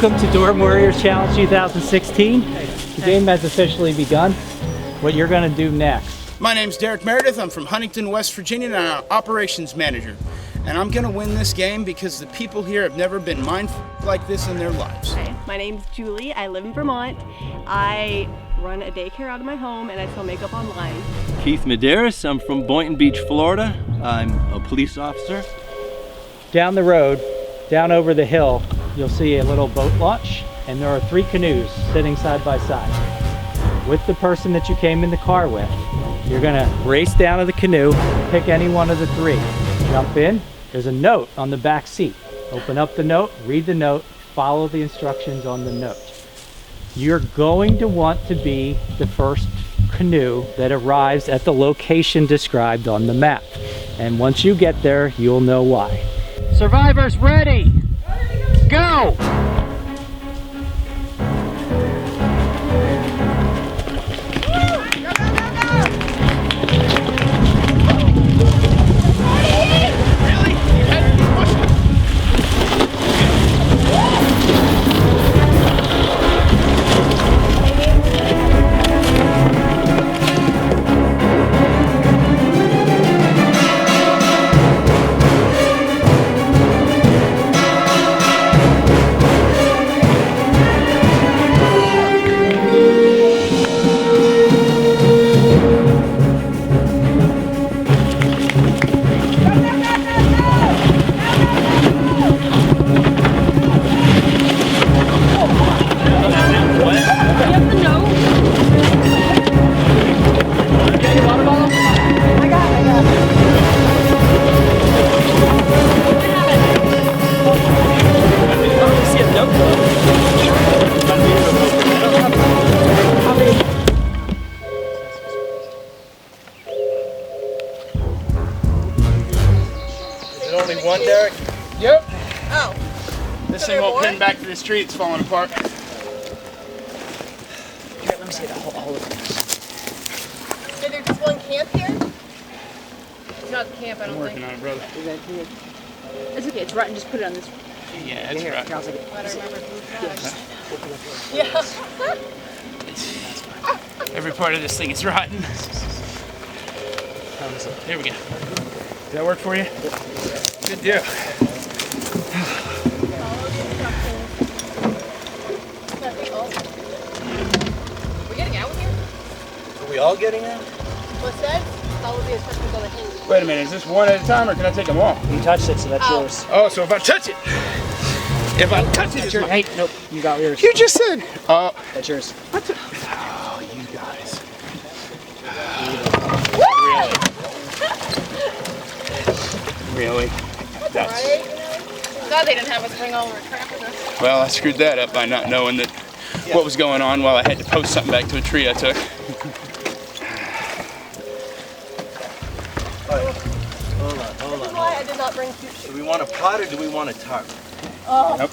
Welcome to Durham Warriors Challenge 2016. The game has officially begun. What you're going to do next. My name's Derek Meredith. I'm from Huntington, West Virginia, and I'm an operations manager. And I'm going to win this game because the people here have never been mindful like this in their lives. Hi, my name's Julie. I live in Vermont. I run a daycare out of my home and I sell makeup online. Keith Medeiros. I'm from Boynton Beach, Florida. I'm a police officer. Down the road, down over the hill, you'll see a little boat launch, and there are 3 canoes sitting side by side. With the person that you came in the car with, you're gonna race down to the canoe, pick any one of the 3. Jump in, there's a note on the back seat. Open up the note, read the note, follow the instructions on the note. You're going to want to be the first canoe that arrives at the location described on the map. And once you get there, you'll know why. Survivors ready! Go! Only one, Derek? Yep. Oh. This thing won't pin back to the street. It's falling apart. Here, let me see the whole of this. Is there just one camp here? It's not the camp, I don't I'm working think. on it, brother. It's okay, it's rotten. Just put it on this. Yeah, it's right. I don't remember who's Yeah. Every part of this thing is rotten. Here we go. Does that work for you? Good deal. We're getting out here? Are we all getting out? What's that? Follow the instructions on the hinge. Wait a minute, is this one at a time or can I take them all? You touched it, so that's Oh. yours. Oh, so if I touch it, it's mine. Hey, nope, you got yours. You just said. That's yours. What the? Oh, you guys. Really? That's. Right? Glad they didn't have us bring all our crap with us. Well, I screwed that up by not knowing that what was going on while I had to post something back to a tree I took. Hold on. That's why I did not bring cute shoes. Do we want a pot or do we want a tarp? Oh. Nope.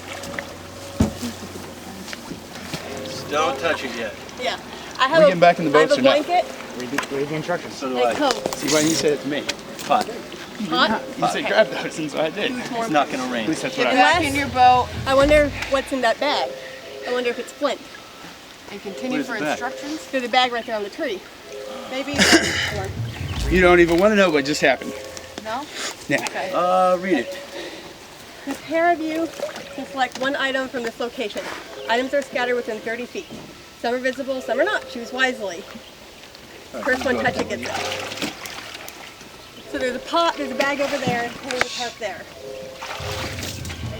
Don't touch it yet. Yeah. I have We getting back in the boats I or not? have a blanket Read the instructions. So do and I. coat. See, why didn't you say it to me? Pot. Hot? You said grab those, and so I did. It's not gonna At rain. least that's what Get I back in your boat I wonder what's in that bag. I wonder if it's flint. and continue Where's for the bag? instructions. There's a bag right there on the tree. Maybe. You don't even want to know what just happened. No? Yeah. Okay. Read it. The pair of you can select one item from this location. Items are scattered within 30 feet. Some are visible, some are not. Choose wisely. First one touch it gets it. So there's a pot, there's a bag over there, and there's a tarp there.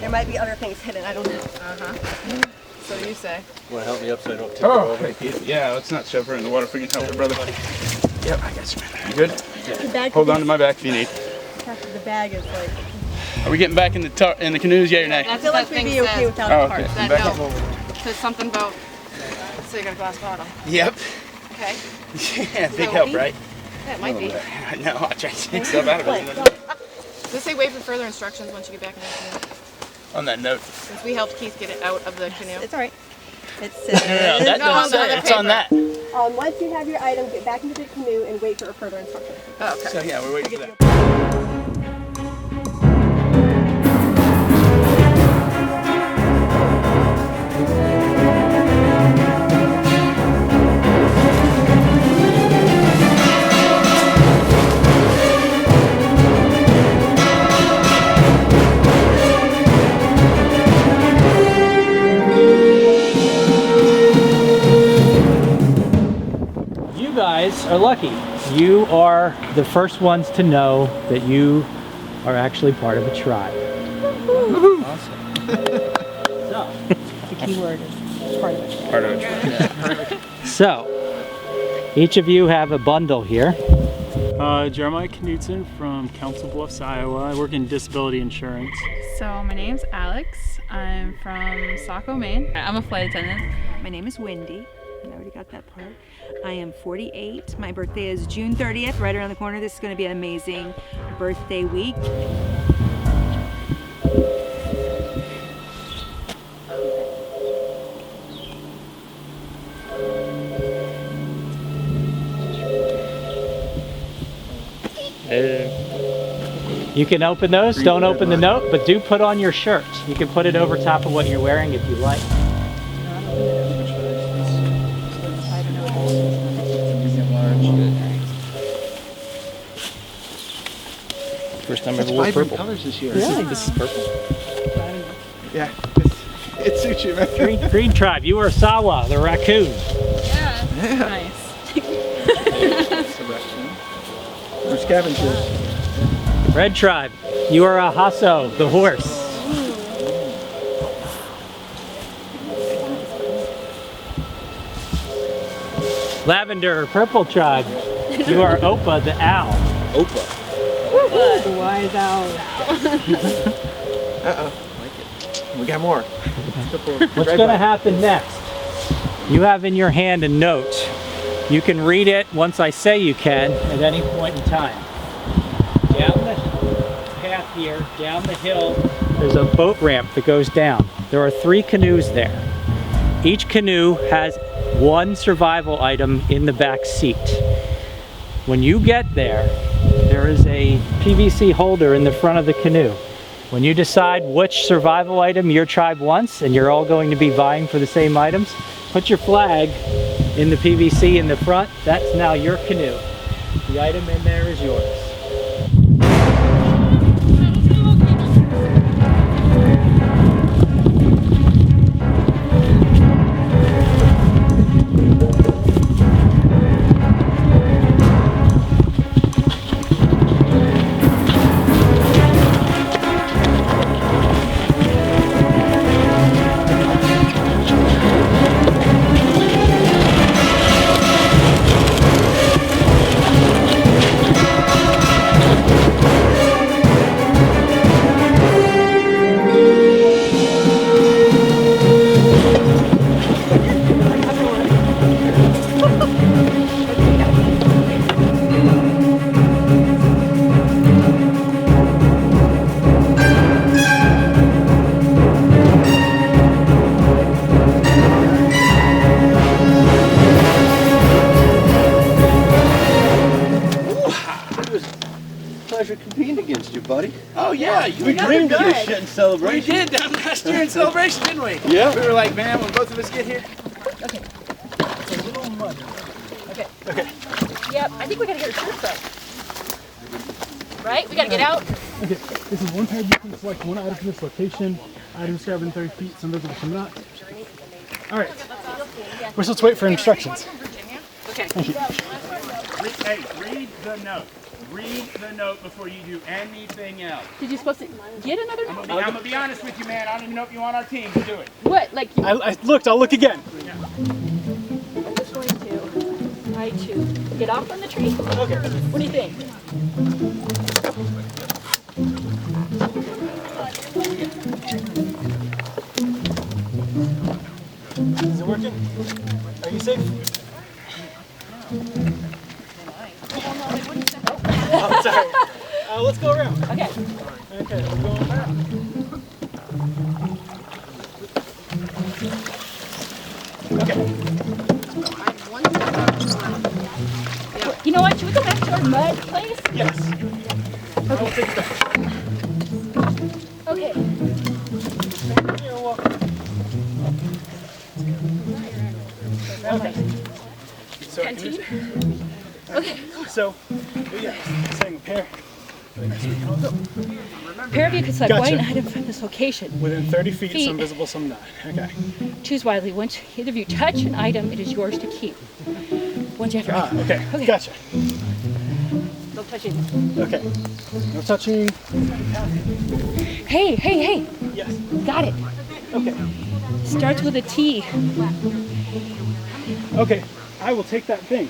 There might be other things hidden, I don't know. Uh-huh. So you say. Want to help me up so I don't tip her over? Yeah, let's not shove her in the water if we can help her, brother. Yep, I got you, man. You good? The bag Hold on to my back if you need. The bag is like. Are we getting back in the canoes, yet or nay? I feel like we'd be okay without Oh, a tarp. okay. That Back no. Says something about. So you got a glass bottle. Yep. Okay. Yeah, big that help, what right? That might be. No, I tried to take stuff out of it. Does it say wait for further instructions once you get back in the canoe? On that note. Since we helped Keith get it out of the canoe. It's alright. It No, says. that No, don't on the say. other It's on paper. that. Once you have your item, get back into the canoe and wait for further instructions. Oh, okay. So yeah, we're waiting for that. guys are lucky. You are the first ones to know that you are actually part of a tribe. Awesome. So, The key word is part of it. Part of it. so, each of you have a bundle here. Jeremiah Knudsen from Council Bluffs, Iowa. I work in disability insurance. So my name's Alex. I'm from Saco, Maine. I'm a flight attendant. My name is Wendy. I already got that part. I am 48. My birthday is June 30th, right around the corner. This is going to be an amazing birthday week. You can open those, don't open the note, but do put on your shirt. You can put it over top of what you're wearing if you like. First time I ever wore purple. Colors this year. Really? This is purple. Yeah, it suits you, man. Green tribe, you are Sawa, the raccoon. Yeah. Nice. We're scavengers. Red tribe, you are a Hasso, the horse. Lavender, purple tribe, you are Opa, the owl. Opa. The wise owl. Uh-oh. We got more. What's going to happen next? You have in your hand a note. You can read it once I say you can at any point in time. Down the path here, down the hill, there's a boat ramp that goes down. There are 3 canoes there. Each canoe has 1 survival item in the back seat. When you get there, there is a PVC holder in the front of the canoe. When you decide which survival item your tribe wants, and you're all going to be vying for the same items, put your flag in the PVC in the front. That's now your canoe. The item in there is yours. Pleasure competing against you, buddy. Oh yeah, we dreamed of this shit in celebration. We did down last year in celebration, didn't we? Yeah. We were like, man, when both of us get here. Okay. It's a little muddy. Okay. Okay. Yep, I think we gotta get our shirts up. Right? We gotta get out. Okay, this is one tab. You can select one item from this location. Items grabbed in 30 feet, some visible, some not. All right. We're supposed to wait for instructions. Okay. Thank you. Hey, read the note. Read the note before you do anything else. Did you supposed to get another I'm note? gonna be honest with you, man. I don't even know if you want our team to do it. What? Like you I looked. I'll look again. I'm just going to try to get off on the tree. Okay. What do you think? Is it working? Are you safe? Oh, sorry. Let's go around. Okay. Okay, we're going around. Okay. You know what? Should we go back to our mud place? Yes. I will take it back. Okay. You're welcome. Okay. So, Canteen? okay. So, yeah, saying pair. Pair of you could select Gotcha. one item from this location. Within 30 feet, some visible, some not. Okay. Choose wisely. Once either of you touch an item, it is yours to keep. Once you have your item. Okay, gotcha. Don't touch anything. Okay, no touching. Hey, hey, hey. Yes. Got it. Okay. Starts with a T. Okay, I will take that thing.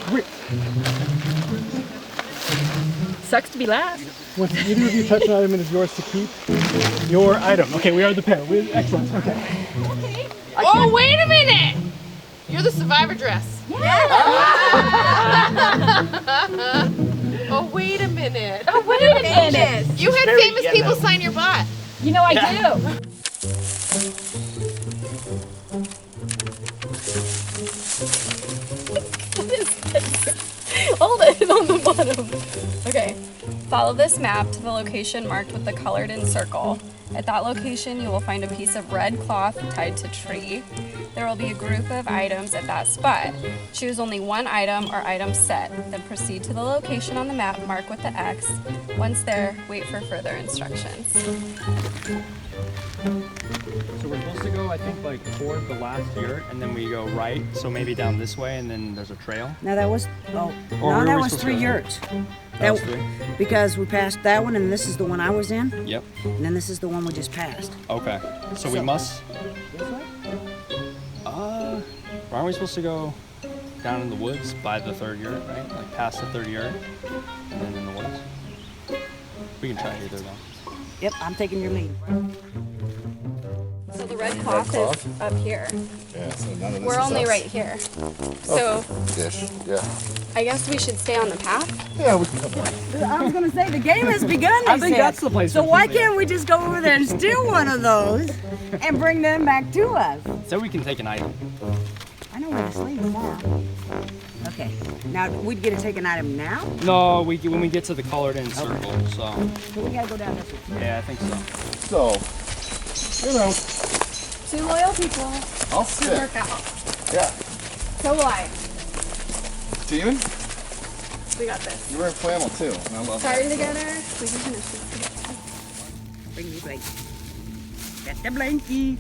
Great. Sucks to be last. Once either of you touch an item, it is yours to keep. Your item. Okay, we are the pair. Excellent. Okay. Oh, wait a minute! You're the survivor dress. Oh, wait a minute. Oh, wait a minute. You had famous people sign your butt. You know I do. Hold it on the bottom. Okay, follow this map to the location marked with the colored in circle. At that location, you will find a piece of red cloth tied to a tree. There will be a group of items at that spot. Choose only one item or item set, then proceed to the location on the map marked with the X. Once there, wait for further instructions. So we're supposed to go, I think, like toward the last yurt, and then we go right, so maybe down this way, and then there's a trail. No, that was, Or no, were that we was supposed 3 to- yurts. That was 3? Because we passed that one, and this is the one I was in, Yep. and then this is the one we just passed. Okay. So we must. Aren't we supposed to go down in the woods by the 3rd yurt, right? Like past the 3rd yurt, and then in the woods. We can try either though. Yep, I'm taking your lead. So the red cloth is up here. Yeah, so none of this We're is only us. right here. So Ish, yeah. I guess we should stay on the path. Yeah, we can come back. I was gonna say, the game has begun, I think that's the place. So why can't we just go over there and steal one of those and bring them back to us? So we can take an item. I know where to sleep tomorrow. Okay, now we'd get to take an item now? No, when we get to the colored in circle. So So we gotta go down this way. yeah, I think so. So, you know, 2 loyal people I'll to sit. work out. Yeah. So will I. Steven, We got this. you're wearing flannel too. And I love Starting that. together, we can finish this together. Bring me blankie. Got the blankie.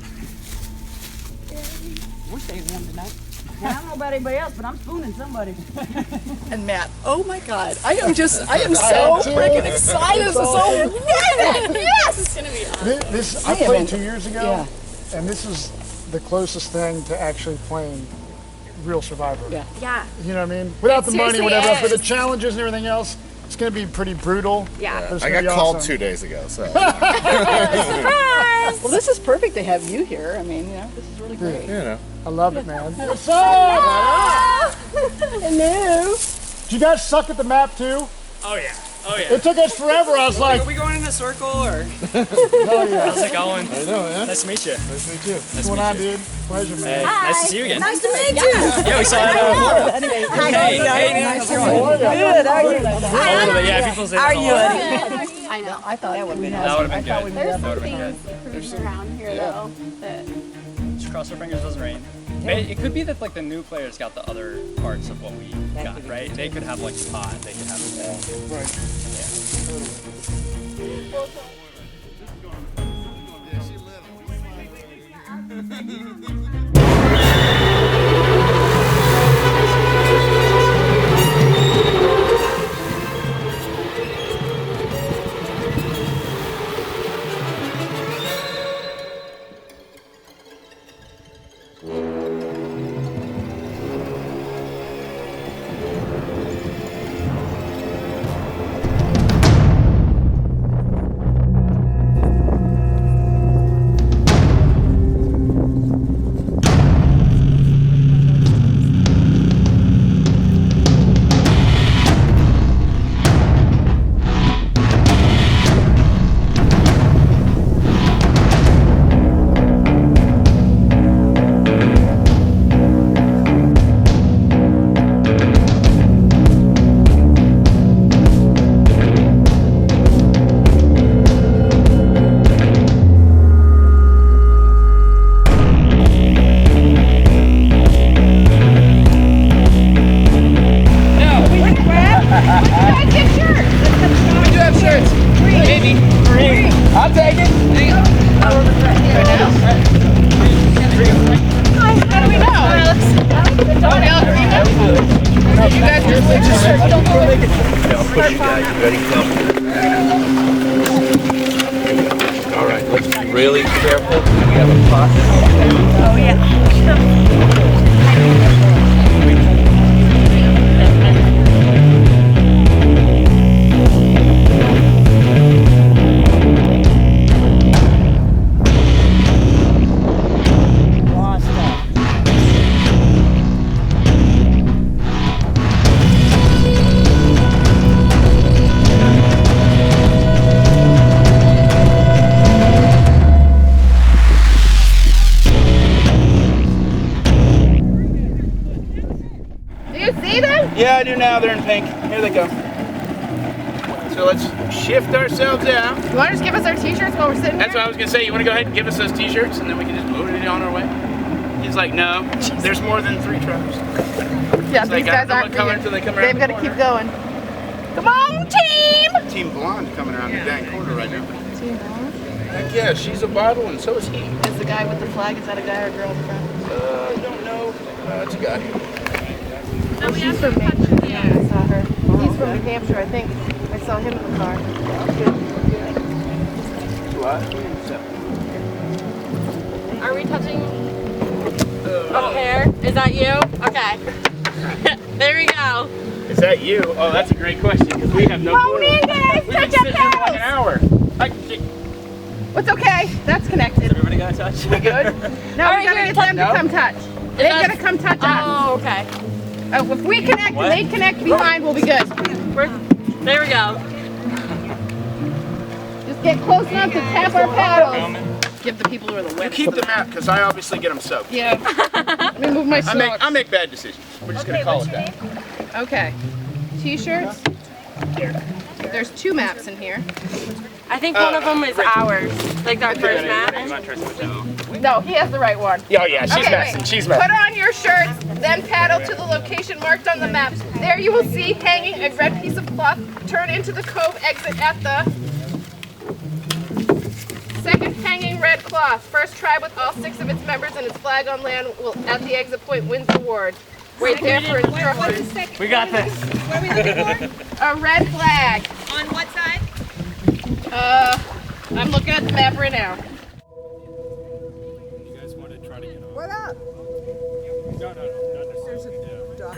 We're staying warm tonight. Now, I don't know about anybody else, but I'm spooning somebody. And Matt, oh my God, I am so freaking excited. This is so exciting. Yes! It's gonna be awesome. This I played 2 years ago, and this is the closest thing to actually playing real Survivor. Yeah. Yeah. You know what I mean? Without It the money, seriously whatever else, but the is. challenges and everything else, it's going to be pretty brutal. Yeah. but it's I gonna got be called awesome. 2 days ago, so. Well, this is perfect to have you here. I mean, this is really great. You know. I love it, man. What's up? Hello. Did you guys suck at the map too? Oh yeah. Oh yeah. It took us forever. I was like, Are we going in a circle or? oh yeah. How's it going? How you doing, man? Nice to meet you. Nice to meet you. What's going on, dude? Pleasure, man. Nice to see you again. Nice to meet you. Yeah, we saw it. Anyway, Hey, nice to meet you. How are you? good. How are you? A little bit, yeah. People say that a lot. I know. I thought that would have been That would have been good. There's That some would have been things around here though that Just cross our fingers, doesn't rain. It could be that like the new players got the other parts of what we got, right? They could have like the pot. They could have it. Right. I'll take it. Hang on. Right now. Somebody else agree now? You guys just make sure. I'll push you guys. Ready? Go. All right, let's be really careful. We have a pot. Oh yeah. Yeah, I do now. They're in pink. Here they go. So let's shift ourselves out. You want to just give us our t-shirts while we're sitting That's here? what I was going to say. You want to go ahead and give us those t-shirts and then we can just move it on our way? He's like, no, there's more than 3 tribes. Yeah, these guys aren't color until they come around. They've got to keep going. Come on, team! Team Blonde coming around the dang corner right now. Team Blonde? Heck yeah, she's a bottle and so is he. Is the guy with the flag, is that a guy or a girl in the front? I don't know. It's a guy. She's from New Hampshire. Yeah, I saw her. He's from New Hampshire, I think. I saw him in the car. Are we touching a pair? Is that you? Okay. There we go. Is that you? Oh, that's a great question because we have no clue. in, guys! We've been sitting here for like an hour. What's okay? That's connected. Everybody got a touch? We good? No, we gotta get them to come touch. They're gonna come touch us. Oh, okay. If we connect and they connect behind, we'll be good. There we go. Just get close enough to tap our paddles. Give the people who are the You winners. keep them out because I obviously get them soaked. Yeah. Let me move my socks. I make bad decisions. We're just gonna call it that. Okay. T-shirts. There's 2 maps in here. I think one of them is ours. Like our first map. No, he has the right one. Oh yeah, she's messing. Wait. She's messing. Put on your shirts, then paddle to the location marked on the map. There you will see hanging a red piece of cloth. Turn into the cove exit at the second hanging red cloth. First tribe with all 6 of its members and its flag on land will at the exit point wins the award. Wait there for instructions. We got this. What are we looking for? A red flag. On what side? I'm looking at the map right now. What up? No, There's a dock.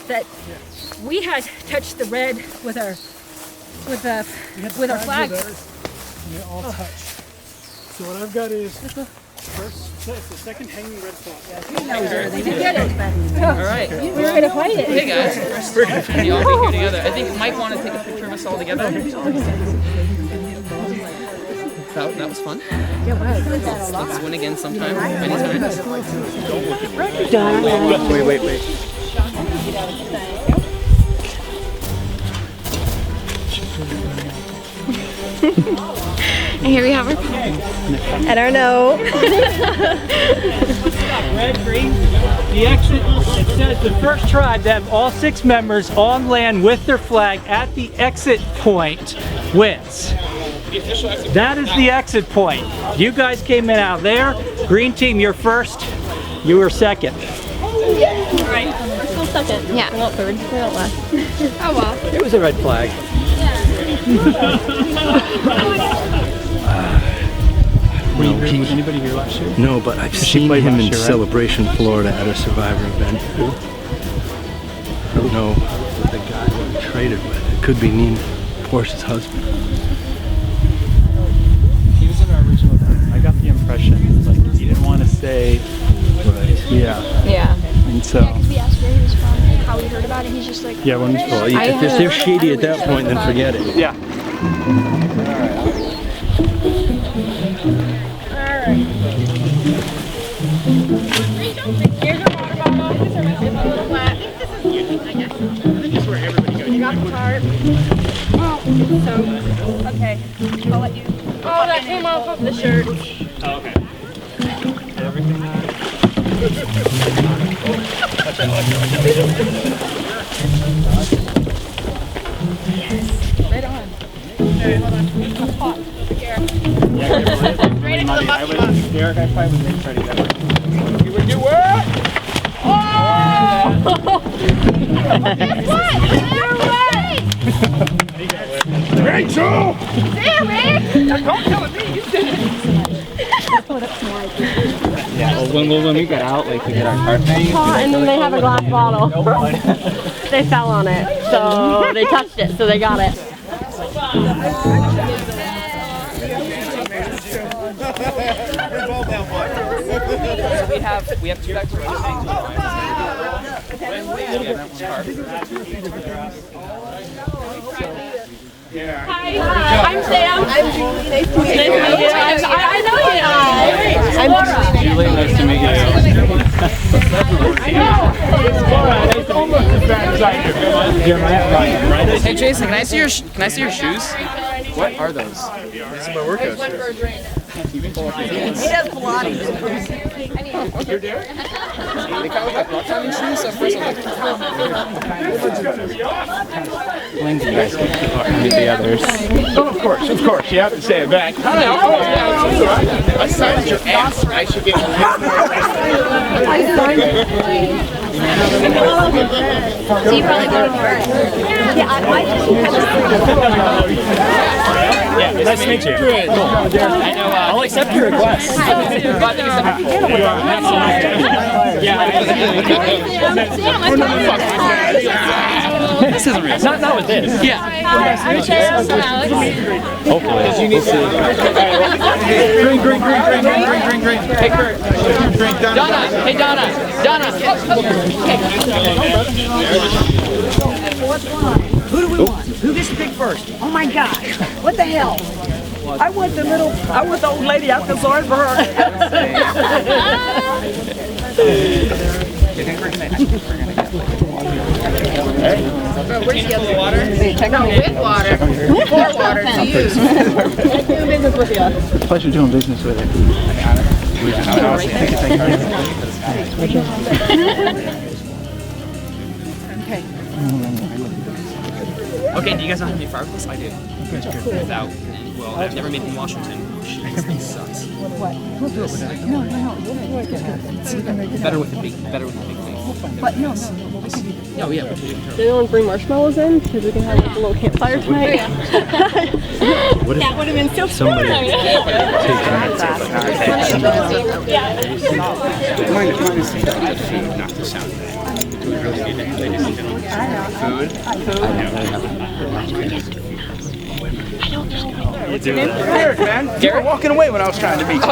that we had touched the red with our flag. And they all touch. So what I've got is first, it's the second hanging red flag. They did get it. All right. We were going to fight it. Hey guys, first opportunity all be here together. I think Mike wanted to take a picture of us all together. That was fun. Yeah, wow. Let's win again sometime, anytime. Wait. And here we have our I don't know. Red, green. The exit, it says the first tribe to have all 6 members on land with their flag at the exit point wins. That is the exit point. You guys came in out there. Green team, you're first. You were second. Right. We're still second. Yeah. We're not third. We're not last. Oh well. It was a red flag. Were you here with anybody here last year? No, but I've seen him in Celebration, Florida at a Survivor event. I don't know the guy we traded with. It could be Nina Porsche's husband. He was in our original event. I got the impression like he didn't want to say. Right. Yeah. Yeah. And so. Yeah, because we asked where he was from, how he heard about it, he's just like. Yeah, when Well, if they're shady at that point, then forget it. Yeah. Here's your water bottle. Here's your little flat. This is where everybody goes. You got the cart. Oh, it's so okay. I'll let you. Oh, that came off of the shirt. Oh, okay. Everything Right on. Hey, hold on. It's hot. Here. Right into the muffin box. Derek, I probably would try to get it. You would do what? Oh! You're wet! Rachel! Damn, man! Don't tell me. You said Yeah, well, when we get out, like we get our cart thing. And then they have a glass bottle. They fell on it, so they touched it, so they got it. We have 2 bags of things. Hi, I'm Sam. I'm Julie. Nice to meet you. I know you. I'm Julie, nice to meet you. It's almost as bad as I do. Hey Jason, can I see your shoes? What are those? These are my workout shoes. He does Pilates. You're Derek? They kind of look like rock climbing shoes, so first I'm Explain to you guys who the others. Oh, of course, you have to say it back. I signed your ass. I should get So you probably go first. Yeah, I just kind of. Yeah, nice to meet you. I know. I'll accept your request. This isn't real. Not with this. Yeah. I'm Sarah. I'm Alex. Hopefully. Because you need to. Green. Hey, Kurt. Drink, Donna. Hey, Donna. Who do we want? Who gets to pick first? Oh my gosh! What the hell? I want the old lady. I feel sorry for her. Where's the other water? No, with water. For water to use. Doing business with you. Pleasure doing business with Okay, do you guys not have any fire with this? I do. Without, well, I've never made it in Washington. It sucks. What? No. Better with the big thing. But no. Oh yeah. Did anyone bring marshmallows in? Because we can have like, a little campfire tonight. That would have been so fun. Derek, man. You were walking away when I was trying to meet you.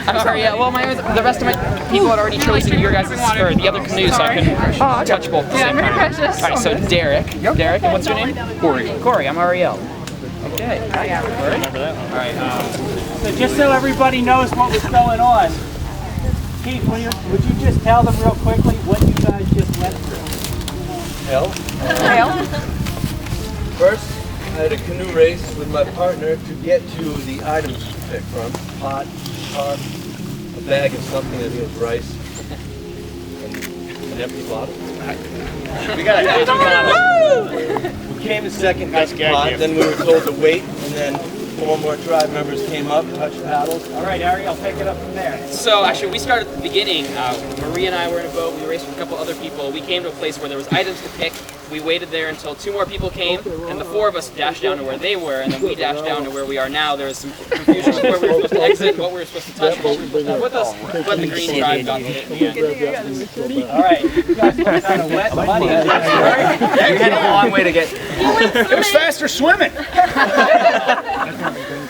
I'm sorry, yeah, well, the rest of my people had already chosen your guys' or the other canoes, so I couldn't touch both. Yeah, very precious. Alright, so Derek, and what's your name? Corey, I'm Ariel. Okay. Alright, So just so everybody knows what was going on, Keith, would you just tell them real quickly what you guys just went through? Hell. First, I had a canoe race with my partner to get to the items to pick from. Pot, tarp, a bag of something, I think it was rice, and an empty bottle. We got an empty bottle. We came in second, got the pot, then we were told to wait, and then 4 more tribe members came up, touched paddles. All right, Ariel, pick it up from there. So actually, we started at the beginning. Marie and I were in a boat. We raced with a couple other people. We came to a place where there was items to pick. We waited there until 2 more people came, and the 4 of us dashed down to where they were, and then we dashed down to where we are now. There was some confusion with where we were supposed to exit, what we were supposed to touch, but the green tribe got it. All right, you guys were kind of wet and muddy. We had a long way to get. It was faster swimming.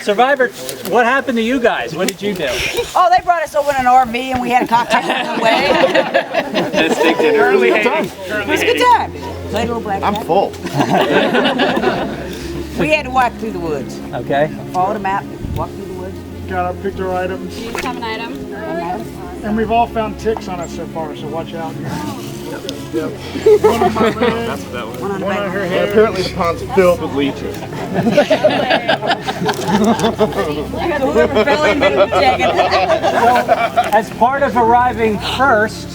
Survivor, what happened to you guys? What did you do? Oh, they brought us over in an RV and we had a cocktail on the way. And a steak dinner. Early It was a good time. Played a little blackjack. I'm full. We had to walk through the woods. Okay. Follow the map, walk through the woods. Got up, picked our items. You each have an item. And we've all found ticks on us so far, so watch out. One on my leg, That's what that was. one on her head. Apparently the pond's filled with leeches. As part of arriving first,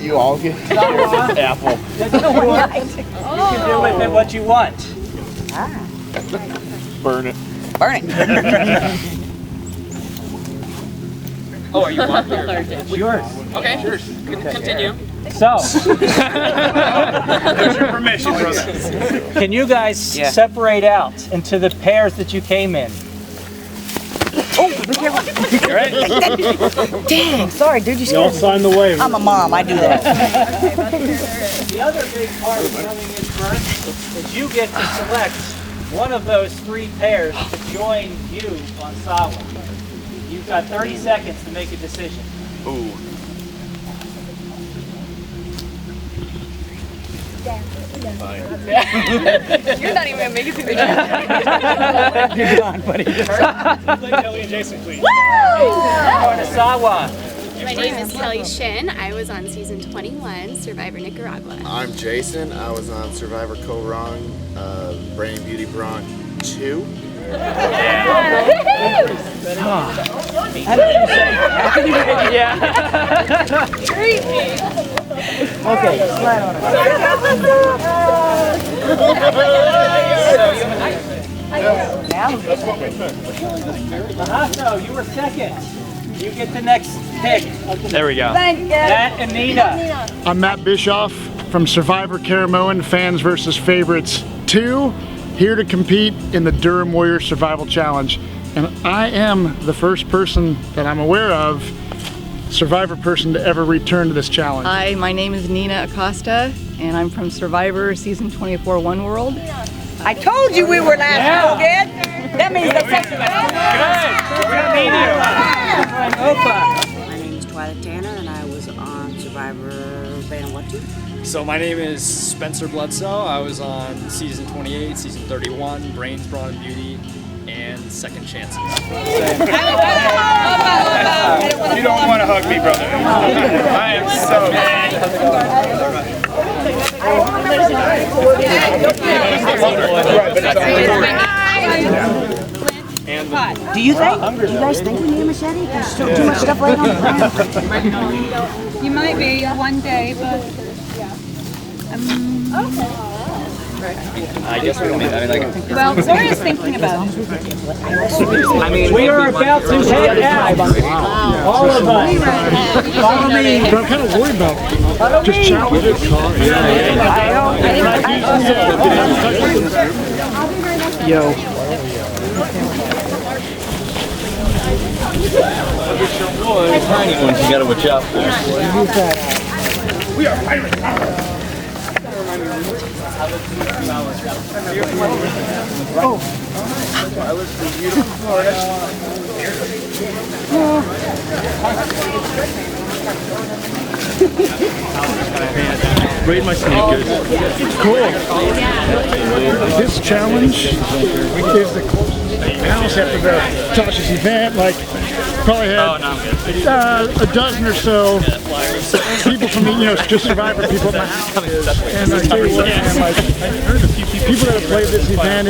You all get apple. you can do with it what you want. Burn it. Oh, are you one? It's yours. Okay, continue. So, There's your permission, brother. can you guys separate out into the pairs that you came in? Dang, sorry, dude, you Y'all scared me. sign the waiver. I'm a mom, I do that. The other big part of coming in first is you get to select one of those 3 pairs to join you on Sawa. You've got 30 seconds to make a decision. Ooh. You're not even gonna make it through the job. You're gone, buddy. Kelly and Jason, please. Going to Sawa. My name is Kelly Shin. I was on season 21, Survivor Nicaragua. I'm Jason. I was on Survivor Korong, Brain Beauty Bronc 2. Treat me. Okay, slide on Mahaso, you were second. You get the next pick. There we go. Thank you. Matt and Nina. I'm Matt Bischoff from Survivor Caramoan Fans vs. Favorites 2, here to compete in the Durham Warriors Survival Challenge. And I am the first person that I'm aware of, Survivor person, to ever return to this challenge. Hi, my name is Nina Acosta, and I'm from Survivor Season 24 One World. I told you we were last real good. That means the second. My name is Twilight Tanner, and I was on Survivor Vanuatu. So my name is Spencer Bledsoe. I was on season 28, season 31, Brains, Brawn, and Beauty, and Second Chances. You don't want to hug me, brother. I am so mad. Do you guys think we need a machete? There's still too much stuff laying on the ground. You might be one day, but I guess we don't need that. well, Victoria's thinking about it. We are about to head out. All of us. Follow me. But I'm kind of worried about just challenges. Yo. The tiny ones you gotta watch out for. We are pirates. I live in beautiful Florida. Grade my snake good. It's cool. This challenge is the closest house after the Tasha's event. Like, probably had a dozen or so people from the, just Survivor people at my house. And I tell you what, man, like, people that have played this event,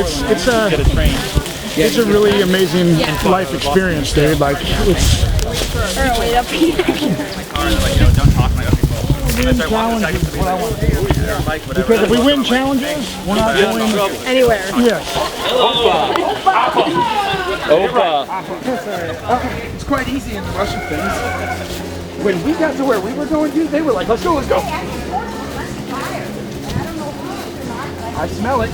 it's a really amazing life experience, dude. Like, it's. Wait up here. Because if we win challenges, we're not going anywhere. Yes. Opa. It's quite easy in the Russian things. When we got to where we were going, dude, they were like, let's go, let's go. I smell it.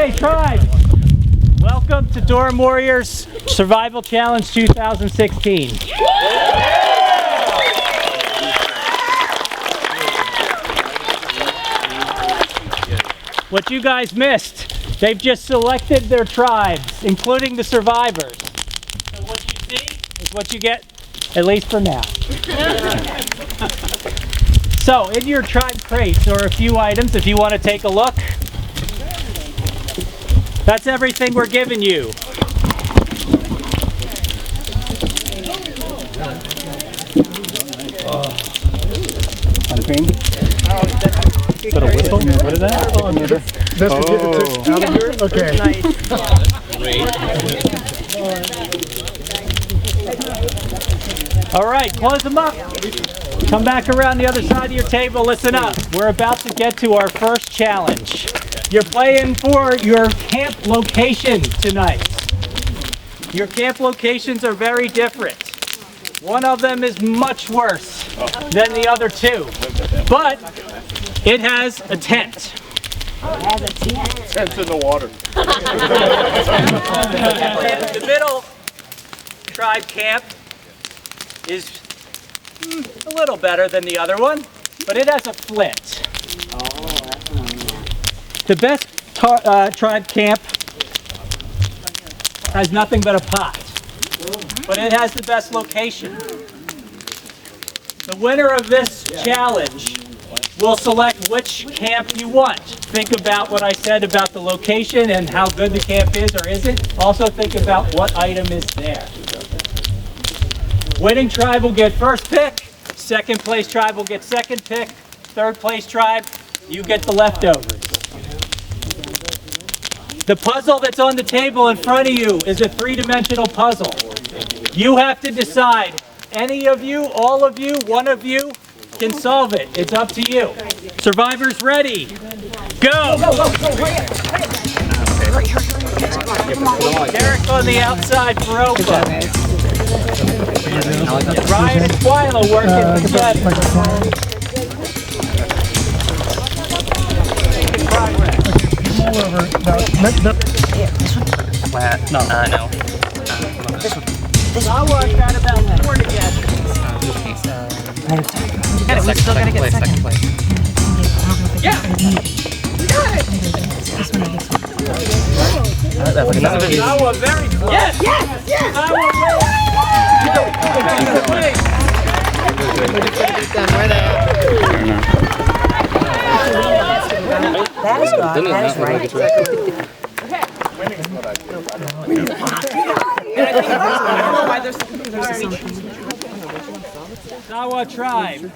Okay, tribe. Welcome to Durham Warriors Survival Challenge 2016. What you guys missed, they've just selected their tribes, including the survivors. So what you see is what you get, at least for now. So in your tribe crates are a few items if you want to take a look. That's everything we're giving you. Is that a whistle? What is that? That's to get it out of here? Okay. All right, close them up. Come back around the other side of your table. Listen up. We're about to get to our first challenge. You're playing for your camp location tonight. Your camp locations are very different. One of them is much worse than the other two, but it has a tent. Tent's in the water. The middle tribe camp is a little better than the other one, but it has a flint. The best tribe camp has nothing but a pot, but it has the best location. The winner of this challenge will select which camp you want. Think about what I said about the location and how good the camp is or isn't. Also think about what item is there. Winning tribe will get first pick, second place tribe will get second pick, third place tribe, you get the leftovers. The puzzle that's on the table in front of you is a three-dimensional puzzle. You have to decide, any of you, all of you, one of you can solve it. It's up to you. Survivors ready? Go! Derek on the outside for Opa. Ryan and Twyla working together. Making progress. No. I worked out about 4 together. We still gotta get second place. Yeah! We got it! Iowa very close. Yes! Iowa That is God. That is right. Iowa tribe.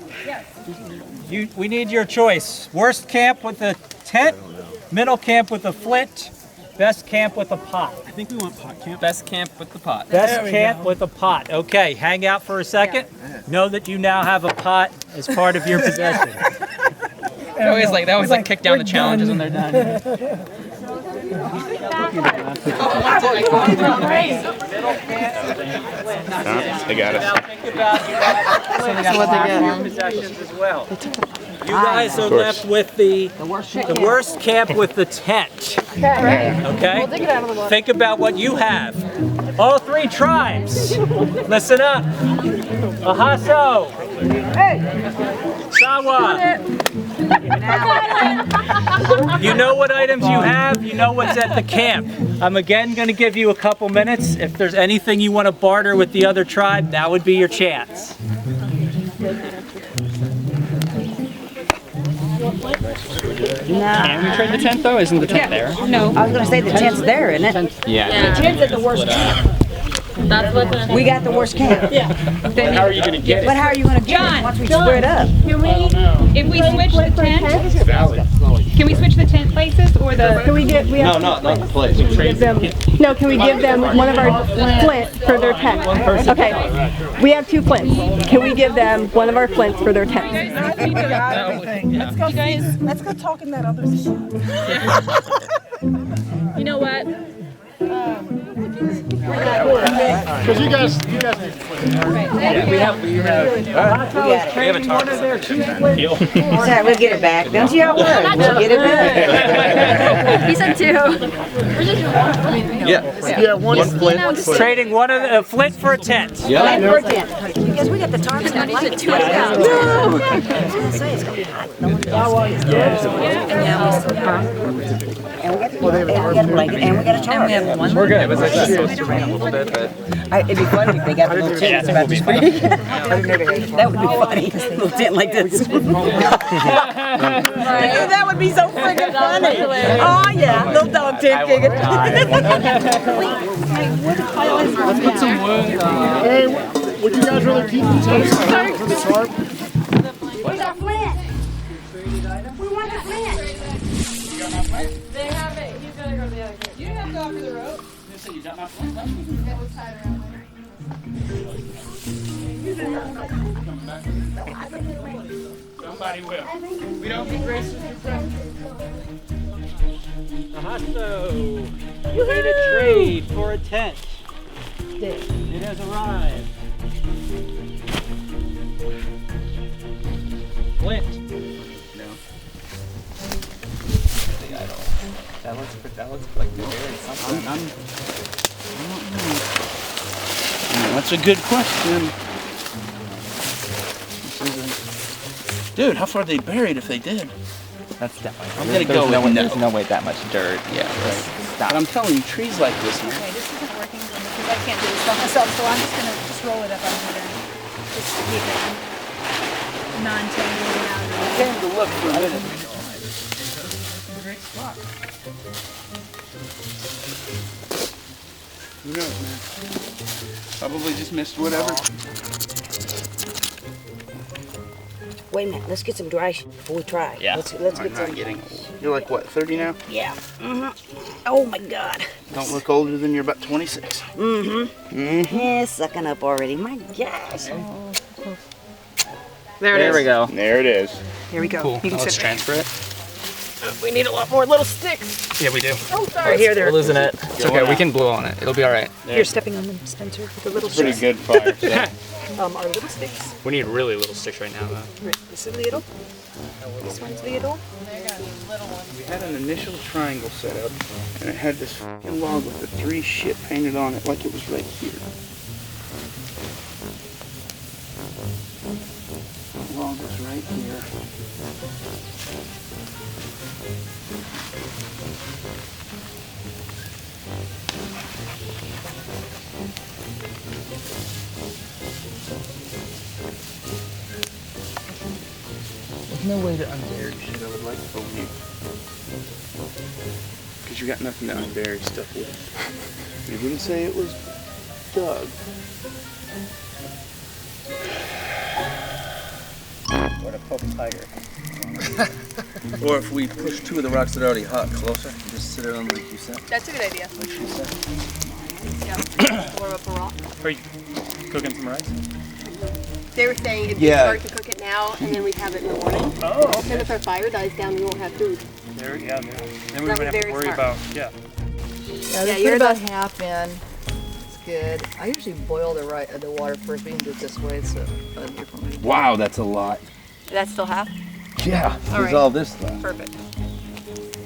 We need your choice. Worst camp with a tent, middle camp with a flint, best camp with a pot. I think we want pot camp. Best camp with the pot. Best camp with a pot. Okay, hang out for a second. Know that you now have a pot as part of your possession. They always like kick down the challenges when they're done. They got us. Now think about your possessions as well. You guys are left with the worst camp with the tent. Okay? Think about what you have. All 3 tribes. Listen up. Ahaso. Sawa. You know what items you have, you know what's at the camp. I'm again going to give you a couple minutes. If there's anything you want to barter with the other tribe, now would be your chance. Can we trade the tent though? Isn't the tent there? No. I was going to say the tent's there, isn't it? Yeah. The tent's at the worst camp. That's what We got the worst camp. Yeah. How are you going to get it? But how are you going to get it once we split up? Can we, if we switch the tent, can we switch the tent places or the? Can we get? We have No, not the place. give them. No, can we give them one of our flints for their tent? Okay, we have 2 flints. Can we give them one of our flints for their tent? Let's go talk in that other. You know what? Because you guys need to flip it. We have a target. Sorry, we'll get it back. Don't you have work? We'll get it back. He said 2. Yeah, one flint. Trading one of the flint for a tent. Yeah. Flint for a tent. Because we got the tarps that like it. No! I was going to say, it's going to be hot. No one does. And we got a blanket, and we got a tarp. We're good. It was like supposed to rain a little bit, but it'd be funny if they got the little tents about this big. That would be funny. A little tent like this. That would be so freaking funny. Oh yeah, little dog tent gigging. Let's put some wood. Hey, would you guys rather keep the tent for the tarp? Where's our flint? We want the flint. They have it. He's gonna go to the other gate. You don't have to offer the rope. you got my flint. That was tied around Somebody will. We don't be gracious to friends. Ahasto! You made a trade for a tent. It has arrived. Flint. No. That looks like they're doing something. That's a good question. Dude, how far are they buried if they did? That's definitely. I'm gonna go with no. There's no way that much dirt. Yeah, right. But I'm telling you, trees like this, man. Okay, this isn't working because I can't do this stuff myself, so I'm just gonna roll it up on here. Just keep it non-tangled around. I came to look for a minute. Great spot. Who knows, man? Probably just missed whatever. Wait a minute, let's get some dry shit before we try. Yeah. Let's I'm get not some. getting old. You're like, what, 30 now? Yeah. Oh my God. Don't look older than you're about 26. Yeah, sucking up already. My gosh. There we go. There it is. Here we go. Cool. You can Let's sit transfer it. We need a lot more little sticks. Yeah, we do. Oh, sorry. Right here, We're losing it. It's okay. We can blow on it. It'll be all right. You're stepping on them, Spencer, with the little Pretty sticks. good fire. Yeah. Our little sticks. We need really little sticks right now, though. Right, this is little. This one's little. We had an initial triangle set up, and it had this fucking log with the 3 shit painted on it like it was right here. The log was right here. There's no way to unbury shit I would like to own you. Because you got nothing to unbury stuff with. You wouldn't say it was Doug. What a poke tiger. Or if we push 2 of the rocks that are already hot closer, and just sit it on like you said. That's a good idea. Like she said. Yeah. Warm up a rock. Are you cooking some rice? They were saying it'd Yeah. be smart to cook it now, and then we'd have it in the morning. Oh, All of a sudden, if our fire dies down, we won't have food. There, yeah. Then we That wouldn't was have to very worry smart. about, yeah. Yeah, Yeah, put you're about the- half in. It's good. I usually boil the water first, but you can do it this way. It's a different way. Wow, that's a lot. That's still half? Yeah, All there's right. all this stuff. Perfect.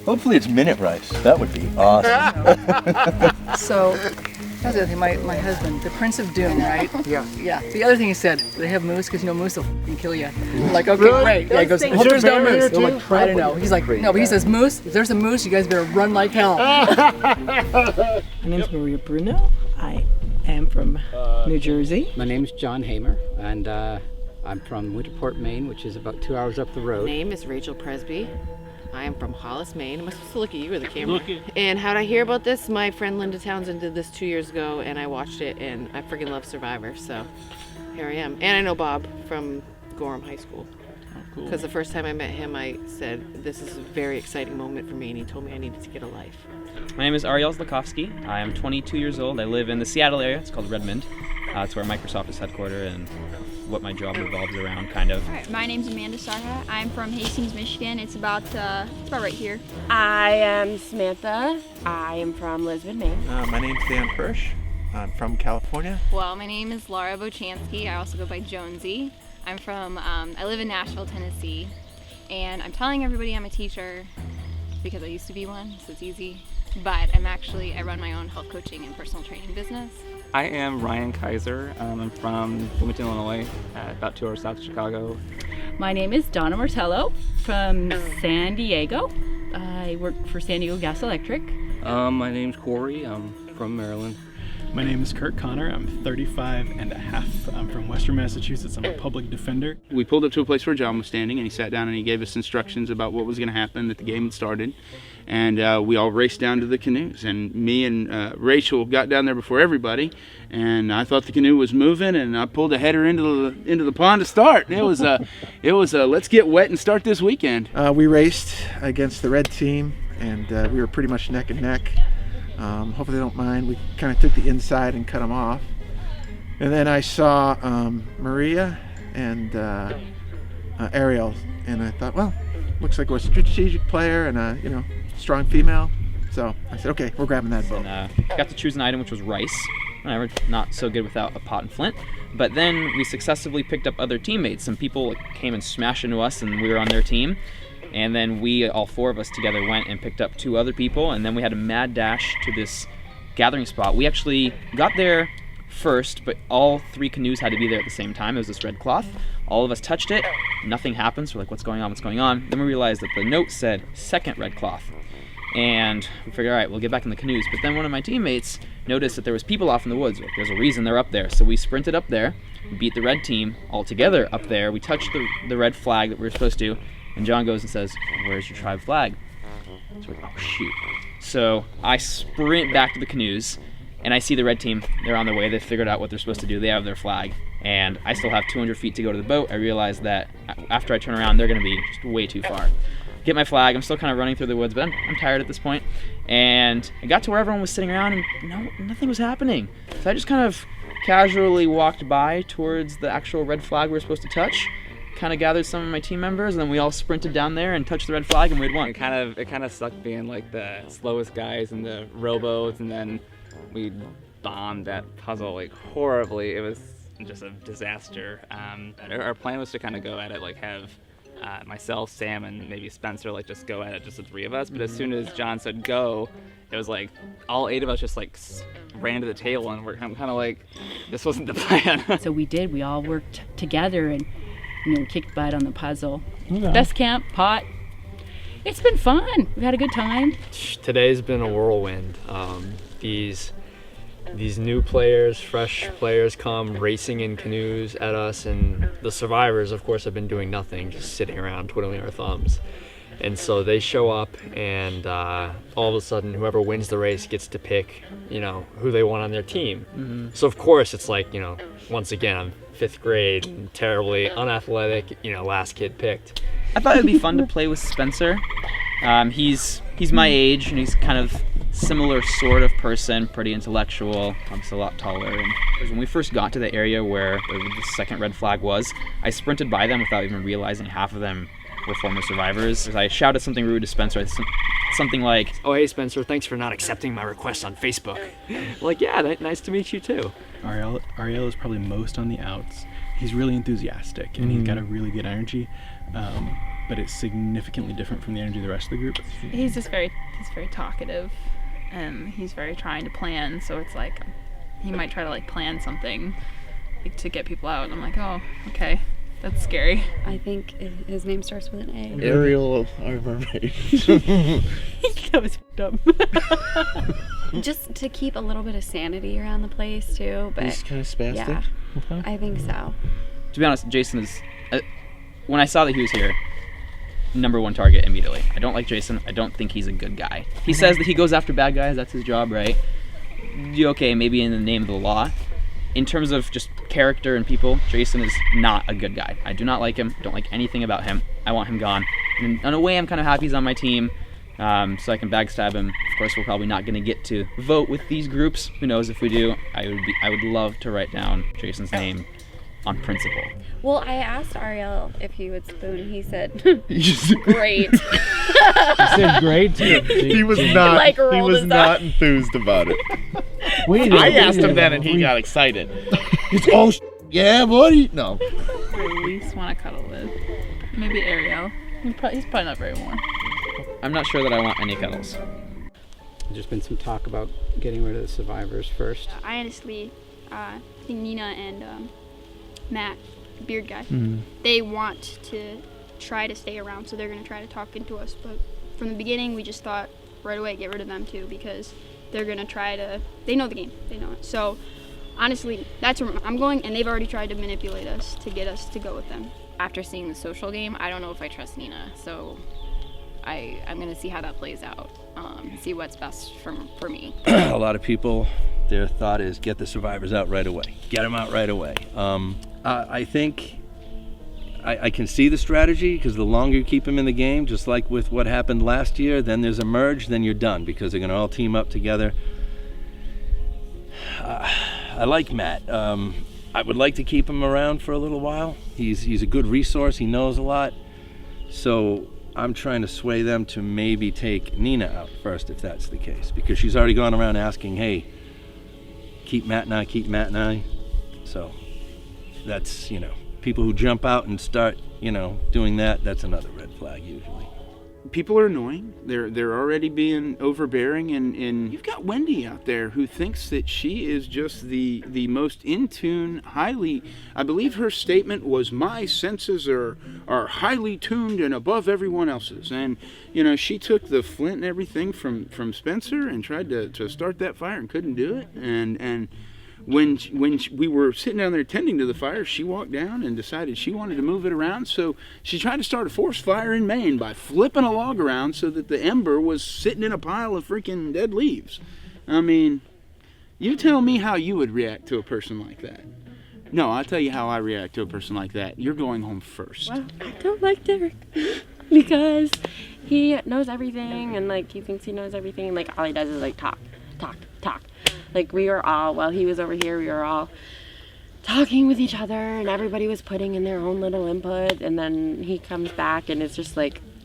Hopefully it's minute rice. That would be awesome. So, that's the other thing. My husband, the Prince of Doom, right? Yeah. Yeah. The other thing he said, they have moose because moose will f***ing kill you. I'm like, okay, Really? great. Yeah, he goes, Is hope there there's no bear here moose. I'm like, too? I don't know. He's like, no, but he says moose. If there's a moose, you guys better run like hell. My name's Maria Bruno. I am from New Jersey. My name's John Hamer, and I'm from Winterport, Maine, which is about 2 hours up the road. My name is Rachel Presby. I am from Hollis, Maine. I'm supposed to look at you with the camera. And how'd I hear about this? My friend Linda Townsend did this 2 years ago, and I watched it, and I freaking love Survivor, so here I am. And I know Bob from Gorham High School. Because the first time I met him, I said, this is a very exciting moment for me, and he told me I needed to get a life. My name is Ariel Zlakowski. I am 22 years old. I live in the Seattle area. It's called Redmond. It's where Microsoft is headquartered, and what my job revolves around, kind of. All right, my name's Amanda Sarha. I'm from Hastings, Michigan. It's about right here. I am Samantha. I am from Lisbon, Maine. My name's Dan Hirsch. I'm from California. Well, my name is Laura Bochansky. I also go by Jonesy. I'm from, I live in Nashville, Tennessee. And I'm telling everybody I'm a teacher because I used to be one, so it's easy. But I run my own health coaching and personal training business. I am Ryan Kaiser. I'm from Bloomington, Illinois, about 2 hours south of Chicago. My name is Donna Martello from San Diego. I work for San Diego Gas Electric. My name's Corey. I'm from Maryland. My name is Kurt Connor. I'm 35 and a half. I'm from Western Massachusetts. I'm a public defender. We pulled up to a place where John was standing, and he sat down and he gave us instructions about what was going to happen, that the game had started. And we all raced down to the canoes. And me and Rachel got down there before everybody, and I thought the canoe was moving, and I pulled a header into the pond to start. It was let's get wet and start this weekend. We raced against the red team, and we were pretty much neck and neck. Hopefully they don't mind. We kind of took the inside and cut them off. And then I saw Maria and Ariel, and I thought, well, looks like we're a strategic player and a strong female. So I said, okay, we're grabbing that boat. Got to choose an item, which was rice. Whatever, not so good without a pot and flint. But then we successfully picked up other teammates. Some people came and smashed into us, and we were on their team. And then we, all 4 of us together, went and picked up 2 other people, and then we had a mad dash to this gathering spot. We actually got there first, but all 3 canoes had to be there at the same time. It was this red cloth. All of us touched it. Nothing happened, so we're like, what's going on, what's going on? Then we realized that the note said second red cloth. And we figured, all right, we'll get back in the canoes. But then one of my teammates noticed that there was people off in the woods. There's a reason they're up there. So we sprinted up there, beat the red team all together up there. We touched the red flag that we were supposed to. And John goes and says, where's your tribe flag? So we're like, oh shoot. So I sprint back to the canoes, and I see the red team. They're on their way. They figured out what they're supposed to do. They have their flag. And I still have 200 feet to go to the boat. I realize that after I turn around, they're gonna be just way too far. Get my flag. I'm still kind of running through the woods, but I'm tired at this point. And I got to where everyone was sitting around, and nothing was happening. So I just kind of casually walked by towards the actual red flag we were supposed to touch. Kind of gathered some of my team members, and then we all sprinted down there and touched the red flag, and we had won. It kind of sucked being like the slowest guys in the rowboats, and then we bombed that puzzle like horribly. It was just a disaster. Our plan was to kind of go at it like have myself, Sam, and maybe Spencer like just go at it, just the 3 of us. But as soon as John said go, it was like all 8 of us just like ran to the table, and I'm kind of like, this wasn't the plan. So we all worked together and kicked butt on the puzzle. Yeah. Best camp, pot. It's been fun. We've had a good time. Today's been a whirlwind. These new players, fresh players come racing in canoes at us, and the survivors, of course, have been doing nothing, just sitting around twiddling our thumbs. And so they show up, and all of a sudden, whoever wins the race gets to pick, who they want on their team. Mm-hmm. So of course, it's like, once again, I'm 5th grade, and terribly unathletic, last kid picked. I thought it'd be fun to play with Spencer. He's my age, and he's kind of similar sort of person, pretty intellectual, obviously a lot taller. And when we first got to the area where the second red flag was, I sprinted by them without even realizing half of them were former survivors. I shouted something rude to Spencer, something like, "Oh hey Spencer, thanks for not accepting my request on Facebook." Like, yeah, nice to meet you too. Ariel is probably most on the outs. He's really enthusiastic, and he's got a really good energy, but it's significantly different from the energy of the rest of the group. He's very talkative, and he's very trying to plan, so it's like he might try to plan something to get people out, and I'm like, oh, okay. That's scary. I think his name starts with an A. Ariel, our mermaid. That was up. Just to keep a little bit of sanity around the place too. But he's kind of spastic. Yeah, I think so. To be honest, Jason is. When I saw that he was here, #1 target immediately. I don't like Jason. I don't think he's a good guy. He says that he goes after bad guys. That's his job, right? Okay, maybe in the name of the law. In terms of just character and people, Jason is not a good guy. I do not like him. Don't like anything about him. I want him gone. And in a way, I'm kind of happy he's on my team, so I can backstab him. Of course, we're probably not going to get to vote with these groups. Who knows if we do? I would love to write down Jason's name on principle. Well, I asked Ariel if he would spoon. He said, He "Great." said great too. He was not. Like, he rolled was his not enthused about it. I asked him then, and he got excited. He's oh yeah, buddy. No. I at least want to cuddle with. Maybe Ariel. He's probably not very warm. I'm not sure that I want any cuddles. There's been some talk about getting rid of the survivors first. I honestly think Nina and Matt, the beard guy, they want to try to stay around, so they're going to try to talk into us. But from the beginning, we just thought right away get rid of them too, because they're going to try to, they know the game, they know it. So honestly, that's where I'm going, and they've already tried to manipulate us to get us to go with them. After seeing the social game, I don't know if I trust Nina, so I'm going to see how that plays out, see what's best for me. A lot of people, their thought is get the survivors out right away. Get them out right away. I think I can see the strategy, because the longer you keep them in the game, just like with what happened last year, then there's a merge, then you're done, because they're going to all team up together. I like Matt. I would like to keep him around for a little while. He's a good resource. He knows a lot. So I'm trying to sway them to maybe take Nina out first, if that's the case, because she's already gone around asking, hey, keep Matt and I, keep Matt and I. So that's, people who jump out and start, doing that, that's another red flag usually. People are annoying. They're already being overbearing, and you've got Wendy out there who thinks that she is just the most in tune, highly. I believe her statement was, "My senses are highly tuned and above everyone else's." And she took the flint and everything from Spencer and tried to start that fire and couldn't do it. And when we were sitting down there tending to the fire, she walked down and decided she wanted to move it around. So she tried to start a forest fire in Maine by flipping a log around so that the ember was sitting in a pile of freaking dead leaves. I mean, you tell me how you would react to a person like that. No, I'll tell you how I react to a person like that. You're going home first. Well, I don't like Derek because he knows everything, and he thinks he knows everything, and all he does is talk. We were all, while he was over here, we were all talking with each other, and everybody was putting in their own little input, and then he comes back and it's just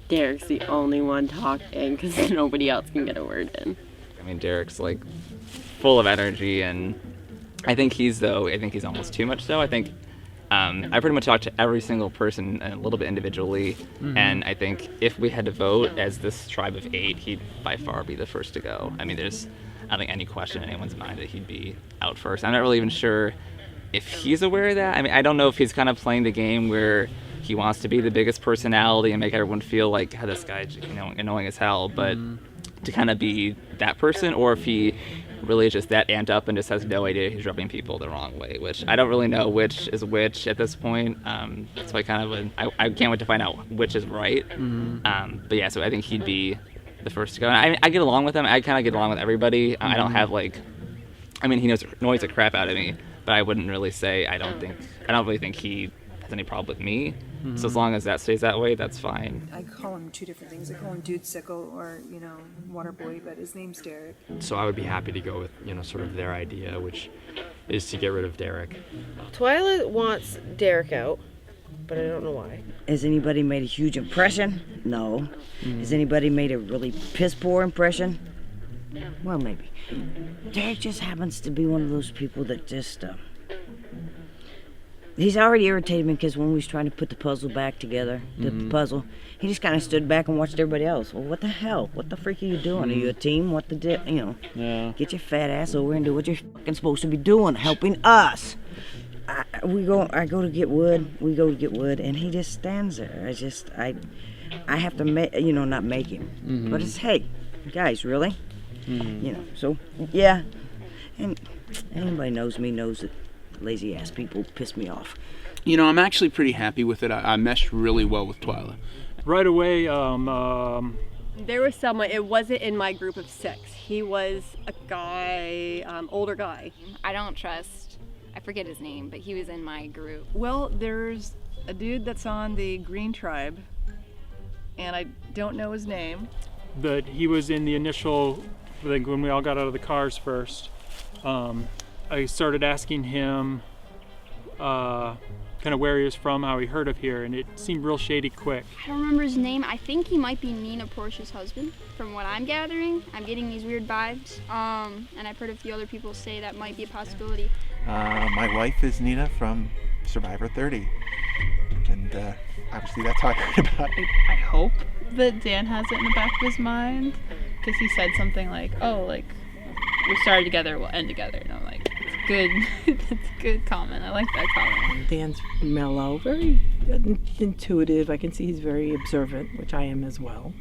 Derek's the only one talking because nobody else can get a word in. I mean, Derek's full of energy, and I think he's almost too much so. I think I pretty much talked to every single person a little bit individually, and I think if we had to vote as this tribe of 8, he'd by far be the first to go. I mean, I don't think any question in anyone's mind that he'd be out first. I'm not really even sure if he's aware of that. I mean, I don't know if he's kind of playing the game where he wants to be the biggest personality and make everyone feel like, oh, this guy's annoying as hell, but to kind of be that person, or if he really is just that amped up and just has no idea he's rubbing people the wrong way, which I don't really know which is which at this point. So I can't wait to find out which is right. But yeah, so I think he'd be the first to go. And I get along with him. I kind of get along with everybody. I don't have he annoys the crap out of me, but I wouldn't really say I don't really think he has any problem with me. So as long as that stays that way, that's fine. I call him 2 different things. I call him Dude Sickle or, Water Boy, but his name's Derek. So I would be happy to go with, sort of their idea, which is to get rid of Derek. Twyla wants Derek out, but I don't know why. Has anybody made a huge impression? No. Has anybody made a really piss poor impression? Well, maybe. Derek just happens to be one of those people that just, he's already irritated me because when we was trying to put the puzzle back together, the puzzle, he just kind of stood back and watched everybody else. Well, what the hell? What the freak are you doing? Are you a team? What the Yeah. Get your fat ass over and do what you're fucking supposed to be doing, helping us. I go to get wood. We go to get wood, and he just stands there. I have to not make him. But it's, hey, guys, really? So, yeah. And anybody knows me knows that lazy ass people piss me off. I'm actually pretty happy with it. I meshed really well with Twyla. Right away, there was someone, it wasn't in my group of 6. He was a guy, older guy. I don't trust, I forget his name, but he was in my group. Well, there's a dude that's on the Green Tribe, and I don't know his name. But he was in the initial, when we all got out of the cars first. I started asking him kind of where he was from, how he heard of here, and it seemed real shady quick. I don't remember his name. I think he might be Nina Porsche's husband, from what I'm gathering. I'm getting these weird vibes, and I've heard a few other people say that might be a possibility. My wife is Nina from Survivor 30, and obviously that's how I heard about it. I hope that Dan has it in the back of his mind, because he said something like, "Oh, like we started together, we'll end together," and I'm like, "It's good. It's a good comment. I like that comment." Dan's mellow, very intuitive. I can see he's very observant, which I am as well.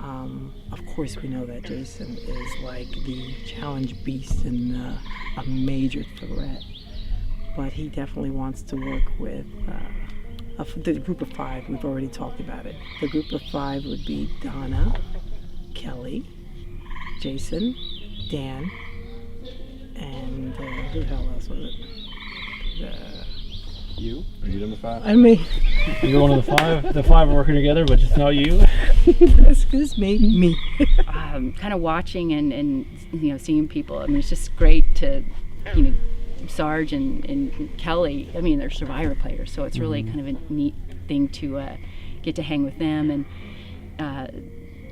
Of course, we know that Jason is like the challenge beast and a major threat, but he definitely wants to work with the group of 5. We've already talked about it. The group of 5 would be Donna, Kelly, Jason, Dan, and who the hell else was it? You? Are you number 5? I'm me. You're one of the 5? The 5 are working together, but just not you? That's me. Kind of watching and seeing people. I mean, it's just great to, Sarge and Kelly. I mean, they're Survivor players, so it's really kind of a neat thing to get to hang with them. And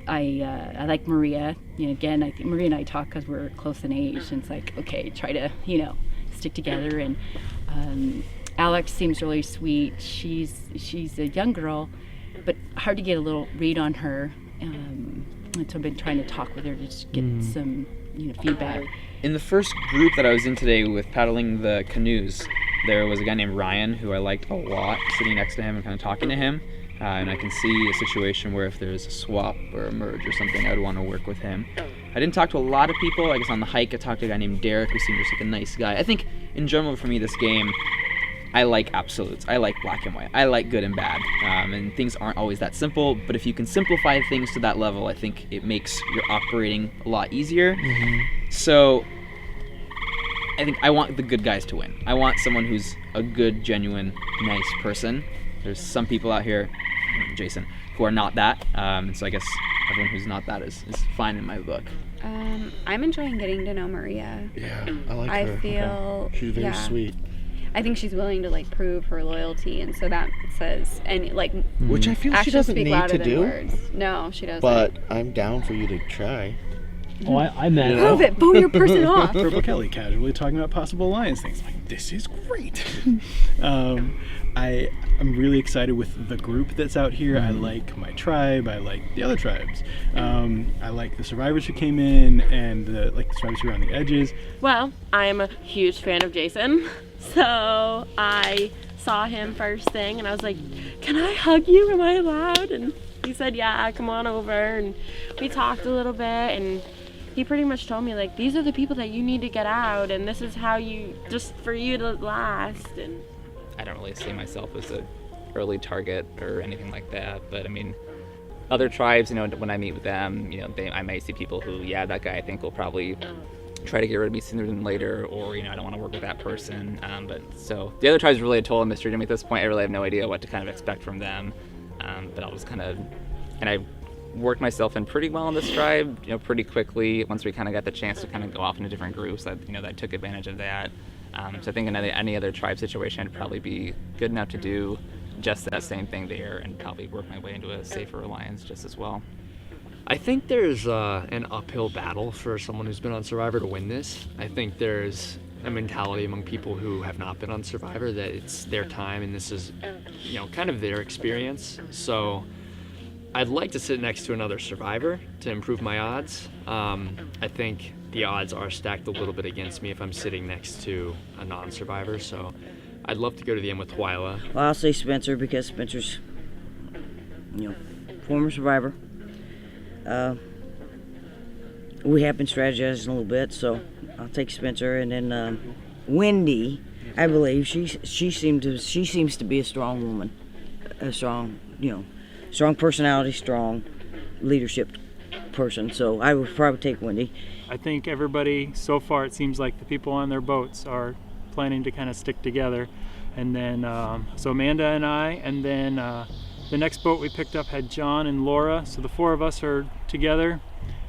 I like Maria. Again, I think Maria and I talk because we're close in age, and it's like, okay, try to stick together. And Alex seems really sweet. She's a young girl, but hard to get a little read on her. And so I've been trying to talk with her to just get some feedback. In the first group that I was in today with paddling the canoes, there was a guy named Ryan who I liked a lot, sitting next to him and kind of talking to him. And I can see a situation where if there's a swap or a merge or something, I would want to work with him. I didn't talk to a lot of people. I guess on the hike I talked to a guy named Derek who seemed just like a nice guy. I think in general for me this game, I like absolutes. I like black and white. I like good and bad. And things aren't always that simple, but if you can simplify things to that level, I think it makes your operating a lot easier. So I think I want the good guys to win. I want someone who's a good, genuine, nice person. There's some people out here, Jason, who are not that. And so I guess everyone who's not that is fine in my book. I'm enjoying getting to know Maria. Yeah, I like her. I feel she's very sweet. I think she's willing to prove her loyalty, and so that says, and which I feel she doesn't speak need louder to than do. Words. No, she doesn't. But I'm down for you to try. Oh, I met Prove it. Boom your person off. Purple Kelly casually talking about possible alliance things. Like, this is great. I'm really excited with the group that's out here. I like my tribe. I like the other tribes. I like the survivors who came in and the survivors who are on the edges. Well, I'm a huge fan of Jason, so I saw him first thing and I was like, "Can I hug you? Am I allowed?" And he said, "Yeah, come on over." And we talked a little bit, and he pretty much told me these are the people that you need to get out, and this is how just for you to last. And I don't really see myself as an early target or anything like that, but I mean, other tribes, when I meet with them, I may see people who, that guy I think will probably try to get rid of me sooner than later, or I don't want to work with that person. But so the other tribes are really a total mystery to me at this point. I really have no idea what to kind of expect from them. But I'll just and I worked myself in pretty well in this tribe, pretty quickly once we kind of got the chance to kind of go off into different groups. I took advantage of that. So I think in any other tribe situation, I'd probably be good enough to do just that same thing there and probably work my way into a safer alliance just as well. I think there's an uphill battle for someone who's been on Survivor to win this. I think there's a mentality among people who have not been on Survivor that it's their time and this is, kind of their experience. So I'd like to sit next to another Survivor to improve my odds. I think the odds are stacked a little bit against me if I'm sitting next to a non-Survivor, so I'd love to go to the end with Twyla. Well, I'll say Spencer because Spencer's, former Survivor. We have been strategizing a little bit, so I'll take Spencer. And then Wendy, I believe she seems to be a strong woman, a strong, strong personality, strong leadership person. So I would probably take Wendy. I think everybody so far, it seems like the people on their boats are planning to kind of stick together. And then so Amanda and I, and then the next boat we picked up had John and Laura, so the 4 of us are together,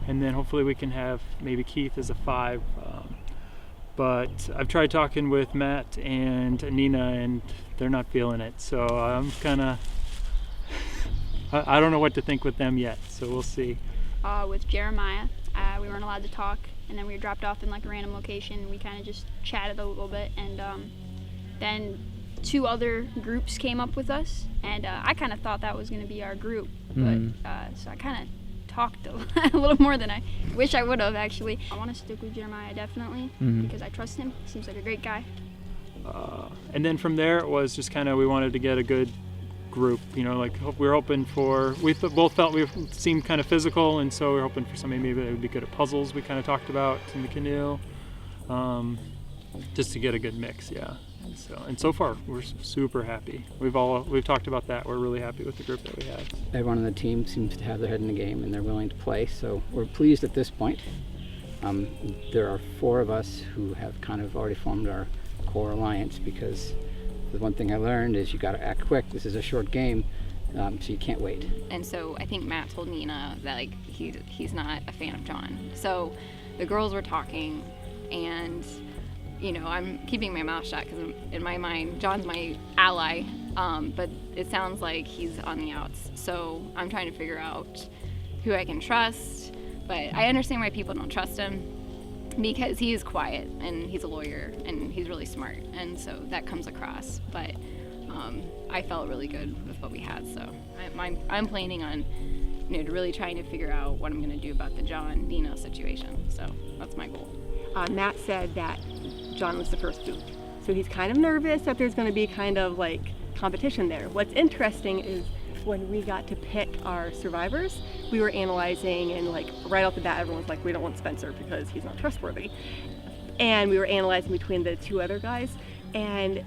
and then hopefully we can have maybe Keith as a 5. But I've tried talking with Matt and Nina, and they're not feeling it. So I'm kind of, I don't know what to think with them yet. So we'll see. With Jeremiah, we weren't allowed to talk, and then we were dropped off in like a random location. We kind of just chatted a little bit, and then 2 other groups came up with us, and I kind of thought that was going to be our group, but so I kind of talked a little more than I wish I would have, actually. I want to stick with Jeremiah, definitely, because I trust him. He seems like a great guy. And then from there, it was just kind of, we wanted to get a good group, you know, like we were hoping for, both felt we seemed kind of physical, and so we were hoping for somebody maybe that would be good at puzzles, we kind of talked about in the canoe, just to get a good mix, yeah. And so far, we're super happy. We've talked about that. We're really happy with the group that we have. Everyone on the team seems to have their head in the game, and they're willing to play. So we're pleased at this point. There are 4 of us who have kind of already formed our core alliance, because the one thing I learned is you got to act quick. This is a short game, so you can't wait. And so I think Matt told Nina that like he's not a fan of John. So the girls were talking, and you know, I'm keeping my mouth shut because in my mind, John's my ally, but it sounds like he's on the outs. So I'm trying to figure out who I can trust, but I understand why people don't trust him, because he is quiet and he's a lawyer and he's really smart, and so that comes across. But I felt really good with what we had, so I'm planning on, you know, really trying to figure out what I'm going to do about the John-Nina situation. So that's my goal. Matt said that John was the first boot, so he's kind of nervous that there's going to be kind of like competition there. What's interesting is when we got to pick our survivors, we were analyzing, and like right off the bat everyone's like, we don't want Spencer because he's not trustworthy, and we were analyzing between the 2 other guys, and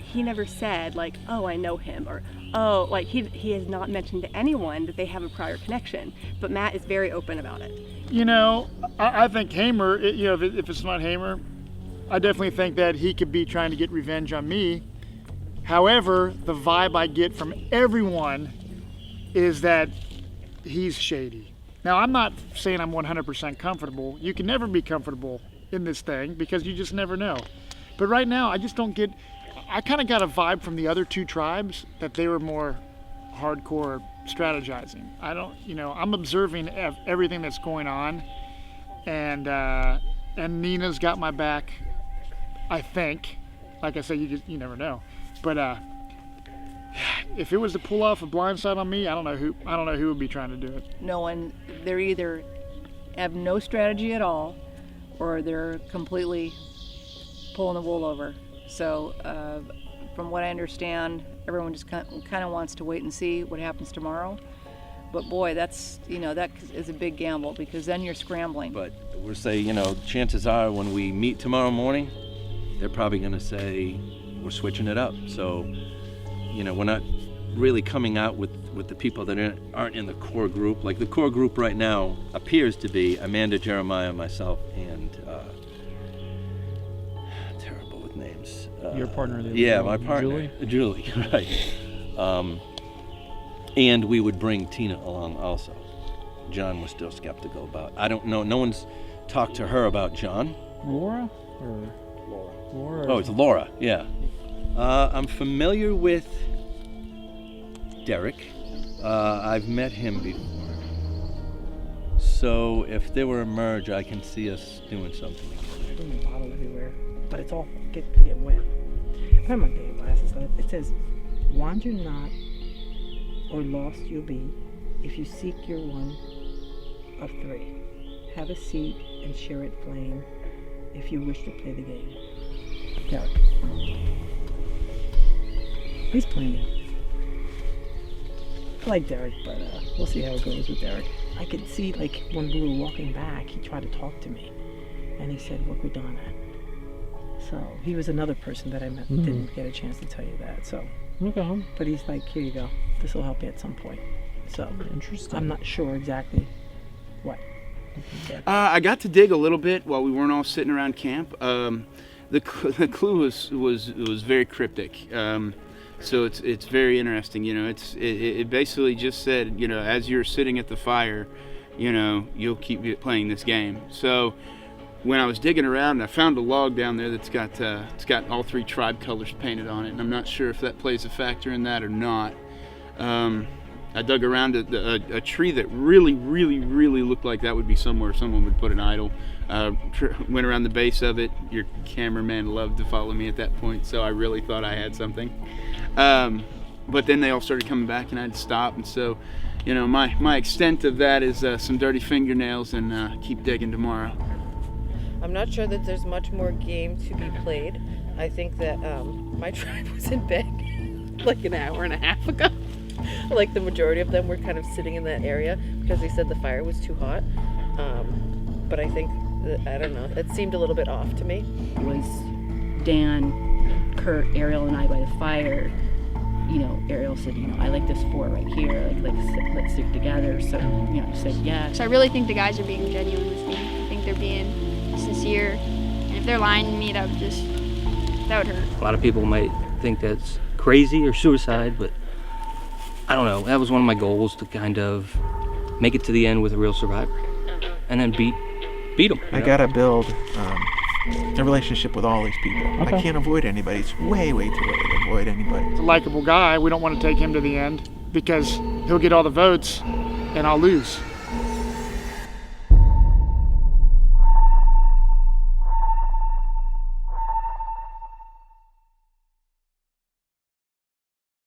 he never said like, oh, I know him, or oh, like he has not mentioned to anyone that they have a prior connection, but Matt is very open about it. You know, I think Hamer, you know, if it's not Hamer, I definitely think that he could be trying to get revenge on me. However, the vibe I get from everyone is that he's shady. Now, I'm not saying I'm 100% comfortable. You can never be comfortable in this thing because you just never know. But right now, I just don't get, I kind of got a vibe from the other 2 tribes that they were more hardcore strategizing. I don't, you know, I'm observing everything that's going on, and Nina's got my back, I think. Like I said, you never know. But if it was to pull off a blindside on me, I don't know who would be trying to do it. No one, they're either have no strategy at all, or they're completely pulling the wool over. So from what I understand, everyone just kind of wants to wait and see what happens tomorrow. But boy, that's, you know, that is a big gamble, because then you're scrambling. But we'll say, you know, chances are when we meet tomorrow morning, they're probably going to say we're switching it up. So, you know, we're not really coming out with the people that aren't in the core group. Like the core group right now appears to be Amanda, Jeremiah, myself, and terrible with names. Your partner? Yeah, my partner. Julie, right. And we would bring Tina along also. John was still skeptical about. I don't know. No one's talked to her about John. Laura or Laura? Oh, it's Laura. Yeah. I'm familiar with Derek. I've met him before. So if there were a merge, I can see us doing something. There's a bottle everywhere, but it's all get wet. I have my day glasses on. It says, "Wander not, or lost you'll be, if you seek your one of 3. Have a seat and share it flame, if you wish to play the game." Derek. He's playing. I like Derek, but we'll see how it goes with Derek. I could see, like, when we were walking back, he tried to talk to me, and he said, "Work with Donna." So he was another person that I met. Didn't get a chance to tell you that. So, okay. But he's like, "Here you go. This will help you at some point." So interesting. I'm not sure exactly what. I got to dig a little bit while we weren't all sitting around camp. The clue was very cryptic. So it's very interesting. You know, it basically just said, you know, as you're sitting at the fire, you know, you'll keep playing this game. So when I was digging around, I found a log down there that's got it's got all 3 tribe colors painted on it, and I'm not sure if that plays a factor in that or not. I dug around a tree that really looked like that would be somewhere someone would put an idol. Went around the base of it. Your cameraman loved to follow me at that point, so I really thought I had something. But then they all started coming back, and I had to stop. And so, you know, my extent of that is some dirty fingernails, and keep digging tomorrow. I'm not sure that there's much more game to be played. I think that my tribe was in bed like an hour and a half ago. Like the majority of them were kind of sitting in that area because they said the fire was too hot. But I think, I don't know, it seemed a little bit off to me. It was Dan, Kurt, Ariel, and I by the fire. You know, Ariel said, you know, I like this fort right here, like let's stick together. So, you know, I said, yeah. So I really think the guys are being genuine with me. I think they're being sincere. And if they're lying to me, that would hurt. A lot of people might think that's crazy or suicide, but I don't know. That was one of my goals, to kind of make it to the end with a real survivor, and then beat them. I gotta build a relationship with all these people. Okay. I can't avoid anybody. It's way too early to avoid anybody. He's a likable guy. We don't want to take him to the end because he'll get all the votes and I'll lose.